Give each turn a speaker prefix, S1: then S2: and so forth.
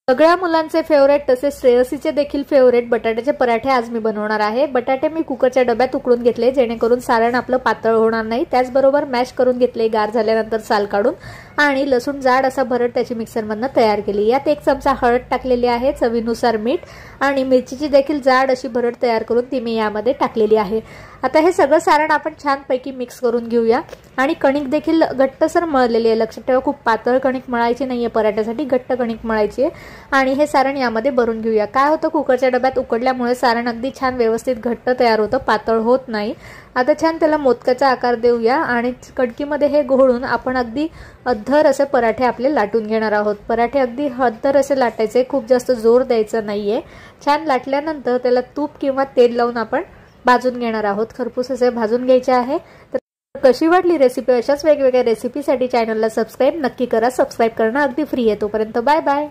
S1: सगळ्या मुलांचे फेवरेट तसेच श्रेयसीचे देखील फेवरेट बटाट्याचे पराठे आज मी बनवणार आहे। बटाटे मी कुकरच्या डब्यात उकळून घेतले जेणेकरून सारण आपलं पातळ होणार नाही। त्याचबरोबर मॅश करून घेतले गार झाल्यानंतर साल काढून आणि लसूण जाड असा भरड त्याची मिक्सरमधनं तयार केली। यात 1 चमचा हळद टाकलेली आहे, चवीनुसार मीठ आणि मिरचीची देखील जाड अशी भरड तयार करून ती मी यामध्ये टाकलेली आहे। आता हे सगळं सारण आपण छानपैकी मिक्स करून घेऊया आणि कणिक देखील घट्टसर मळलेली आहे। लक्षात ठेवा खूप पातळ कणिक मळायची नाहीये, पराठ्यासाठी घट्ट कणिक मळायची आहे आणि हे सारण यामध्ये भरून घेऊया। काय होतं कुकरच्या डब्यात उकडल्यामुळे सारण अगदी छान व्यवस्थित घट्ट तयार होतं, पातळ होत नाही। आता छान त्याला मोदकाचा आकार देऊया आणि कणकीमध्ये हे घोळून आपण अगदी अद्धर असे पराठे आपले लाटून घेणार आहोत। पराठे अगदी अद्धर असे लाटायचे, खूप जास्त जोर द्यायचा नाहीये। छान लाटल्यानंतर त्याला तूप किंवा तेल लावून आपण भाजून घेणार आहोत, खरपूस असे भाजून घ्यायचे आहे। तर कशी वाटली रेसिपी? अशाच वेगवेगळ्या रेसिपीसाठी चॅनलला सबस्क्राइब नक्की करा। सबस्क्राइब करणं अगदी फ्री आहे। तोपर्यंत बाय बाय।